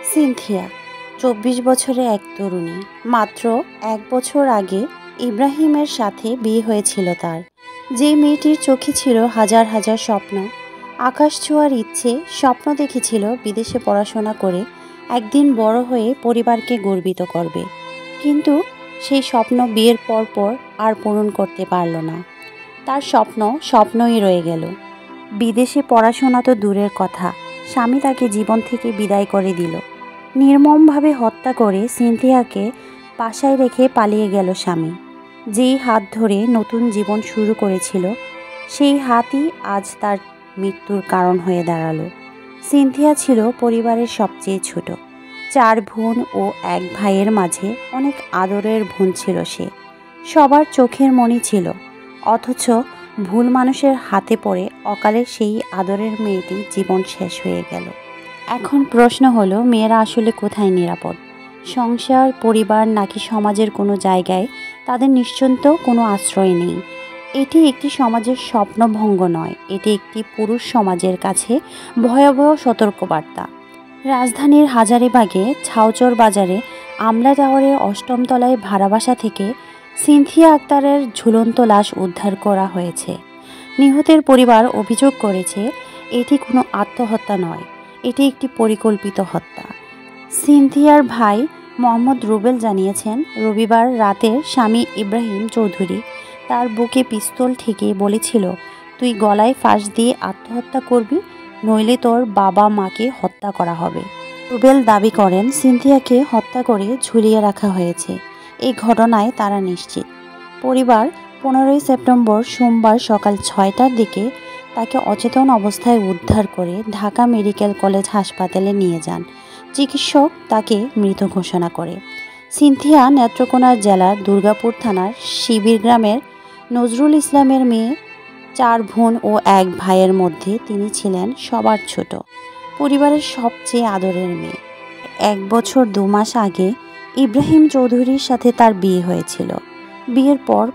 Cynthia ২৪ বছরের এক তরুণী। মাত্র ১ বছর আগে ইব্রাহিমের সাথে বিয়ে হয়েছিল তার। যে মেয়েটির চোখে ছিল হাজার হাজার স্বপ্ন, আকাশ ছোঁয়ার ইচ্ছে, স্বপ্ন দেখেছিল বিদেশে পড়াশোনা করে একদিন বড় হয়ে পরিবারকে গর্বিত করবে। কিন্তু সেই স্বপ্ন বিয়ের পর আর পূরণ করতে পারল না। তার স্বপ্ন স্বপ্নই রয়ে গেল। বিদেশে পড়াশোনা তো দূরের কথা, স্বামী তাকে জীবন থেকে বিদায় করে দিল। নির্মমভাবে হত্যা করে সিনথিয়াকে বাসায় রেখে পালিয়ে গেল স্বামী। যেই হাত ধরে নতুন জীবন শুরু করেছিল, সেই হাতই আজ তার মৃত্যুর কারণ হয়ে দাঁড়ালো। সিনথিয়া ছিল পরিবারের সবচেয়ে ছোট। ৪ বোন ও ১ ভাইয়ের মাঝে অনেক আদরের বোন ছিল সে। সবার চোখের মণি ছিল। অথচ ভুল মানুষের হাতে পড়ে অকালে সেই আদরের মেয়েটি জীবন শেষ হয়ে গেল। এখন প্রশ্ন হলো, মেয়েরা আসলে কোথায় নিরাপদ? সংসার, পরিবার নাকি সমাজের কোনো জায়গায় তাদের নিশ্চিন্ত কোনো আশ্রয় নেই? এটি একটি সমাজের স্বপ্নভঙ্গ নয়, এটি একটি পুরুষ সমাজের কাছে ভয়াবহ সতর্কবার্তা। রাজধানীর হাজারীবাগে ছাউচর বাজারে আমলা টাওয়ারের ৮ম তলায় ভাড়া বাসা থেকে সিনথিয়া আক্তারের ঝুলন্ত লাশ উদ্ধার করা হয়েছে। নিহতের পরিবার অভিযোগ করেছে এটি কোনো আত্মহত্যা নয়, এটি একটি পরিকল্পিত হত্যা। সিনথিয়ার ভাই মোহাম্মদ রুবেল জানিয়েছেন, রবিবার রাতে স্বামী ইব্রাহিম চৌধুরী তার বুকে পিস্তল ঠেকিয়ে বলেছিল, তুই গলায় ফাঁস দিয়ে আত্মহত্যা করবি, নইলে তোর বাবা মাকে হত্যা করা হবে। রুবেল দাবি করেন সিনথিয়াকে হত্যা করে ঝুলিয়ে রাখা হয়েছে। এই ঘটনায় তারা নিশ্চিত। পরিবার ১৫ই সেপ্টেম্বর সোমবার সকাল ৬টার দিকে তাকে অচেতন অবস্থায় উদ্ধার করে ঢাকা মেডিকেল কলেজ হাসপাতালে নিয়ে যান। চিকিৎসক তাকে মৃত ঘোষণা করে। সিনথিয়া নেত্রকোনা জেলার দুর্গাপুর থানার শিবির গ্রামের নজরুল ইসলামের মেয়ে। ৪ বোন ও ১ ভাইয়ের মধ্যে তিনি ছিলেন সবার ছোট, পরিবারের সবচেয়ে আদরের মেয়ে। ১ বছর ২ মাস আগে ইব্রাহিম চৌধুরীর সাথে তার বিয়ে হয়েছিল। বিয়ের পর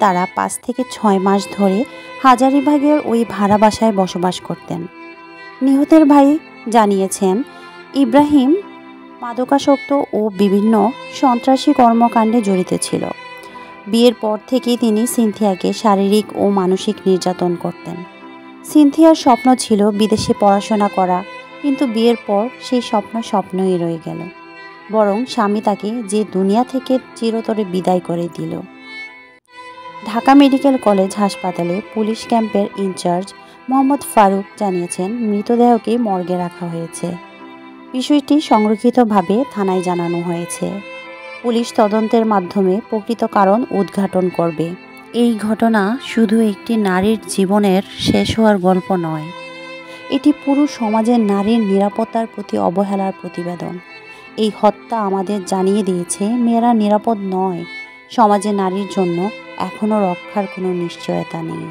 তারা ৫ থেকে ৬ মাস ধরে হাজারীবাগের ওই ভাড়া বাসায় বসবাস করতেন। নিহতের ভাই জানিয়েছেন, ইব্রাহিম মাদকাসক্ত ও বিভিন্ন সন্ত্রাসী কর্মকাণ্ডে জড়িত ছিল। বিয়ের পর থেকেই তিনি সিনথিয়াকে শারীরিক ও মানসিক নির্যাতন করতেন। সিনথিয়ার স্বপ্ন ছিল বিদেশে পড়াশোনা করা, কিন্তু বিয়ের পর সেই স্বপ্ন স্বপ্নই রয়ে গেল। বরং স্বামী তাকে যে দুনিয়া থেকে চিরতরে বিদায় করে দিল। ঢাকা মেডিকেল কলেজ হাসপাতালে পুলিশ ক্যাম্পের ইনচার্জ মোহাম্মদ ফারুক জানিয়েছেন, মৃতদেহকে মর্গে রাখা হয়েছে। বিষয়টি সংরক্ষিতভাবে থানায় জানানো হয়েছে। পুলিশ তদন্তের মাধ্যমে প্রকৃত কারণ উদ্ঘাটন করবে। এই ঘটনা শুধু একটি নারীর জীবনের শেষ হওয়ার গল্প নয়, এটি পুরো সমাজের নারীর নিরাপত্তার প্রতি অবহেলার প্রতিবেদন। এই হত্যা আমাদের জানিয়ে দিয়েছে, মেয়েরা নিরাপদ নয়, সমাজে নারীর জন্য এখনও রক্ষার কোনো নিশ্চয়তা নেই।